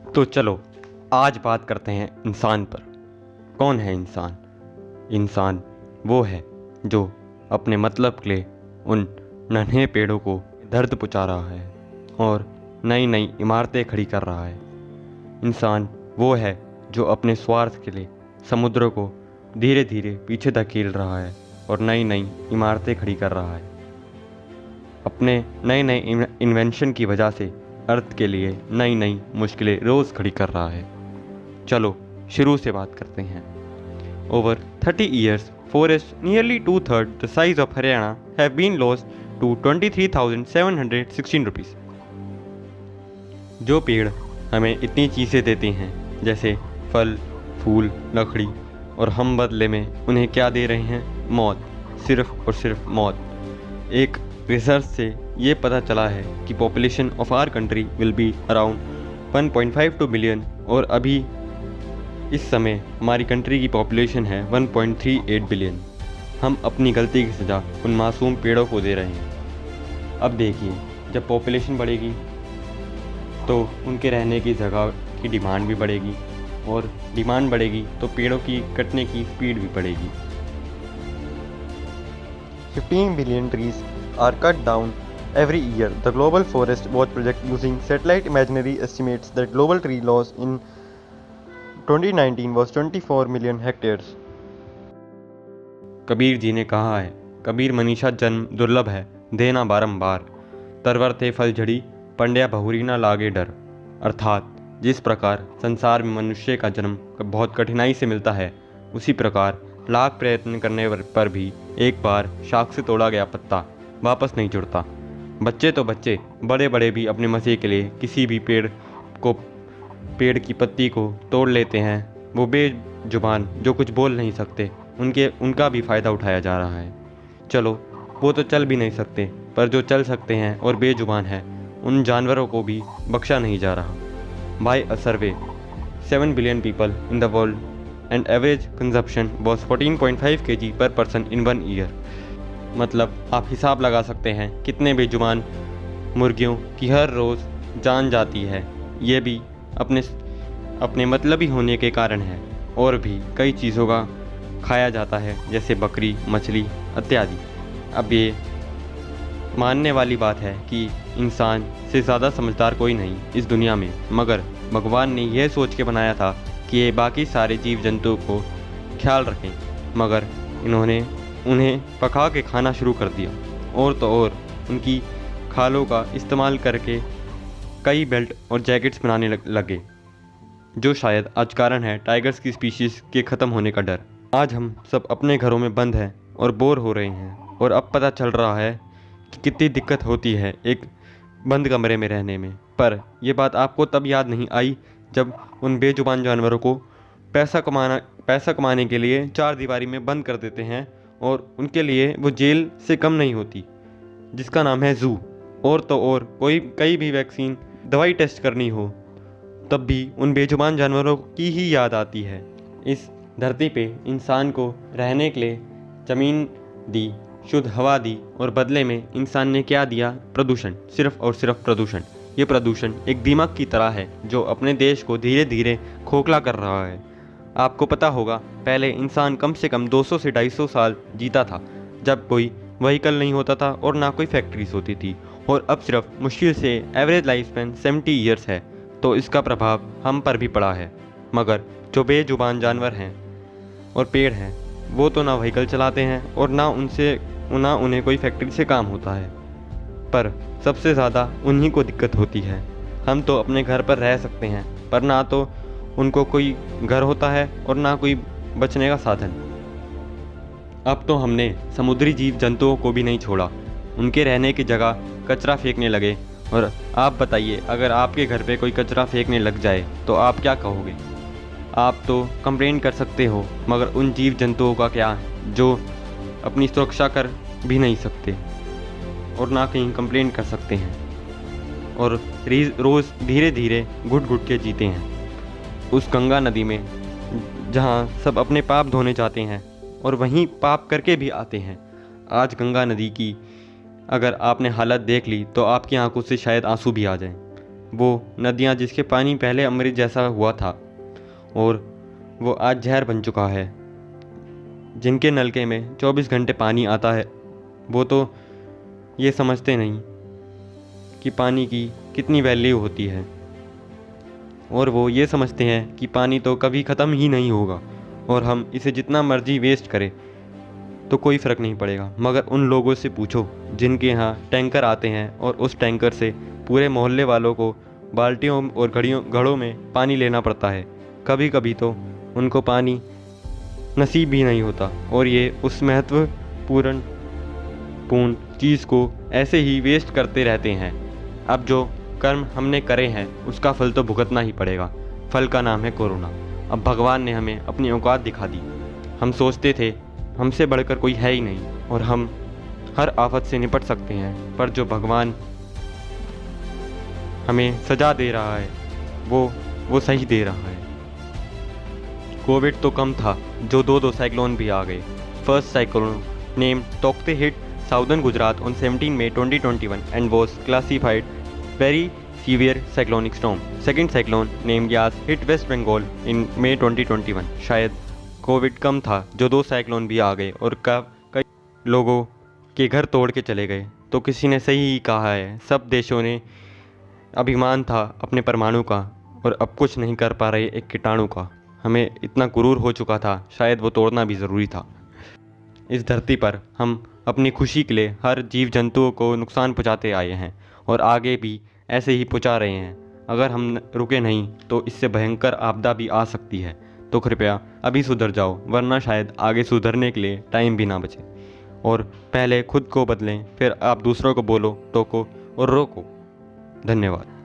तो चलो आज बात करते हैं इंसान पर। कौन है इंसान? इंसान वो है जो अपने मतलब के लिए उन नन्हे पेड़ों को दर्द पहुंचा रहा है और नई नई इमारतें खड़ी कर रहा है। इंसान वो है जो अपने स्वार्थ के लिए समुद्रों को धीरे धीरे पीछे धकेल रहा है और नई नई इमारतें खड़ी कर रहा है। अपने नए नए इन्वेंशन की वजह से अर्थ के लिए नई नई मुश्किलें रोज़ खड़ी कर रहा है। चलो शुरू से बात करते हैं। Over 30 years, forests nearly two-thirds the size of Haryana have been lost to 23,716 rupees। जो पेड़ हमें इतनी चीज़ें देते हैं जैसे फल, फूल, लकड़ी, और हम बदले में उन्हें क्या दे रहे हैं? मौत, सिर्फ और सिर्फ मौत। एक रिसर्च से ये पता चला है कि population of our country will be around 1.52 billion और अभी इस समय हमारी कंट्री की पॉपुलेशन है 1.38 बिलियन। हम अपनी गलती की सज़ा उन मासूम पेड़ों को दे रहे हैं। अब देखिए, जब पॉपुलेशन बढ़ेगी तो उनके रहने की जगह की डिमांड भी बढ़ेगी और डिमांड बढ़ेगी तो पेड़ों की कटने की स्पीड भी बढ़ेगी। 15 billion trees are cut down every year. The Global Forest Watch project using satellite imagery estimates that global tree loss in 2019 was 24 million hectares. Kabir ji ने कहा है, कबीर मनीषा जन्म दुर्लभ है, देना बारंबार, तरवर थे फल झड़ी, पंड्या बहुरी ना लागे डर। अर्थात जिस प्रकार संसार में मनुष्य का जन्म बहुत कठिनाई से मिलता है, उसी प्रकार लाख प्रयत्न करने पर भी एक बार शाख से तोड़ा गया पत्ता वापस नहीं जुड़ता। बच्चे तो बच्चे, बड़े बड़े भी अपने मज़े के लिए किसी भी पेड़ की पत्ती को तोड़ लेते हैं। वो बेजुबान जो कुछ बोल नहीं सकते, उनका भी फ़ायदा उठाया जा रहा है। चलो वो तो चल भी नहीं सकते, पर जो चल सकते हैं और बेजुबान हैं उन जानवरों को भी बख्शा नहीं जा रहा। Bye a survey 7 billion people in the world and average consumption was 14.5 kg per person in 1 year। मतलब आप हिसाब लगा सकते हैं कितने बेजुबान मुर्गियों की हर रोज़ जान जाती है। ये भी अपने मतलबी होने के कारण है। और भी कई चीज़ों का खाया जाता है जैसे बकरी, मछली इत्यादि। अब ये मानने वाली बात है कि इंसान से ज़्यादा समझदार कोई नहीं इस दुनिया में, मगर भगवान ने यह सोच के बनाया था कि ये बाकी सारे जीव जंतुओं को ख्याल रखें, मगर इन्होंने उन्हें पका के खाना शुरू कर दिया और तो और उनकी खालों का इस्तेमाल करके कई बेल्ट और जैकेट्स बनाने लगे, जो शायद आज कारण है टाइगर्स की स्पीशीज़ के ख़त्म होने का डर। आज हम सब अपने घरों में बंद हैं और बोर हो रहे हैं, और अब पता चल रहा है कि कितनी दिक्कत होती है एक बंद कमरे में रहने में। पर यह बात आपको तब याद नहीं आई जब उन बेजुबान जानवरों को पैसा कमाने के लिए चार दीवारी में बंद कर देते हैं और उनके लिए वो जेल से कम नहीं होती, जिसका नाम है ज़ू। और तो और कई भी वैक्सीन दवाई टेस्ट करनी हो तब भी उन बेजुबान जानवरों की ही याद आती है। इस धरती पे इंसान को रहने के लिए ज़मीन दी, शुद्ध हवा दी, और बदले में इंसान ने क्या दिया? प्रदूषण, सिर्फ और सिर्फ प्रदूषण। ये प्रदूषण एक दीमक की तरह है जो अपने देश को धीरे धीरे खोखला कर रहा है। आपको पता होगा, पहले इंसान कम से कम 200 से 250 साल जीता था, जब कोई व्हीकल नहीं होता था और ना कोई फैक्ट्रीज होती थी, और अब सिर्फ मुश्किल से एवरेज लाइफ स्पैन 70 ईयर्स है। तो इसका प्रभाव हम पर भी पड़ा है। मगर जो बेजुबान जानवर हैं और पेड़ हैं, वो तो ना व्हीकल चलाते हैं और ना उन्हें कोई फैक्ट्री से काम होता है, पर सबसे ज़्यादा उन्हीं को दिक्कत होती है। हम तो अपने घर पर रह सकते हैं, पर ना तो उनको कोई घर होता है और ना कोई बचने का साधन। अब तो हमने समुद्री जीव जंतुओं को भी नहीं छोड़ा, उनके रहने की जगह कचरा फेंकने लगे। और आप बताइए, अगर आपके घर पे कोई कचरा फेंकने लग जाए तो आप क्या कहोगे? आप तो कंप्लेंट कर सकते हो, मगर उन जीव जंतुओं का क्या जो अपनी सुरक्षा कर भी नहीं सकते और ना कहीं कंप्लेंट कर सकते हैं और रोज़ धीरे धीरे घुट घुट के जीते हैं उस गंगा नदी में, जहाँ सब अपने पाप धोने जाते हैं और वहीं पाप करके भी आते हैं। आज गंगा नदी की अगर आपने हालत देख ली तो आपकी आंखों से शायद आंसू भी आ जाएं। वो नदियाँ जिसके पानी पहले अमृत जैसा हुआ था और वो आज जहर बन चुका है। जिनके नलके में 24 घंटे पानी आता है वो तो ये समझते नहीं कि पानी की कितनी वैल्यू होती है, और वो ये समझते हैं कि पानी तो कभी ख़त्म ही नहीं होगा और हम इसे जितना मर्जी वेस्ट करें तो कोई फ़र्क नहीं पड़ेगा। मगर उन लोगों से पूछो जिनके यहाँ टैंकर आते हैं और उस टैंकर से पूरे मोहल्ले वालों को बाल्टियों और घड़ों में पानी लेना पड़ता है। कभी कभी तो उनको पानी नसीब भी नहीं होता और ये उस महत्वपूर्ण चीज़ को ऐसे ही वेस्ट करते रहते हैं। अब जो कर्म हमने करे हैं उसका फल तो भुगतना ही पड़ेगा। फल का नाम है कोरोना। अब भगवान ने हमें अपनी औकात दिखा दी। हम सोचते थे हमसे बढ़कर कोई है ही नहीं और हम हर आफत से निपट सकते हैं, पर जो भगवान हमें सजा दे रहा है वो सही दे रहा है। कोविड तो कम था, जो दो साइक्लोन भी आ गए। First cyclone name Tauktae hit southern Gujarat on 17 May 2021 and was classified very severe cyclonic storm. Second cyclone named Yas hit West Bengal in May 2021. शायद कोविड कम था, जो 2 साइक्लोन भी आ गए और कई लोगों के घर तोड़ के चले गए। तो किसी ने सही ही कहा है, सब देशों ने अभिमान था अपने परमाणु का और अब कुछ नहीं कर पा रहे एक कीटाणु का। हमें इतना गुरूर हो चुका था, शायद वो तोड़ना भी ज़रूरी था। इस धरती पर हम अपनी खुशी के लिए हर जीव जंतुओं को नुकसान पहुंचाते आए हैं और आगे भी ऐसे ही पहुंचा रहे हैं। अगर हम रुके नहीं तो इससे भयंकर आपदा भी आ सकती है। तो कृपया अभी सुधर जाओ, वरना शायद आगे सुधरने के लिए टाइम भी ना बचे। और पहले खुद को बदलें, फिर आप दूसरों को बोलो, टोको और रोको। धन्यवाद।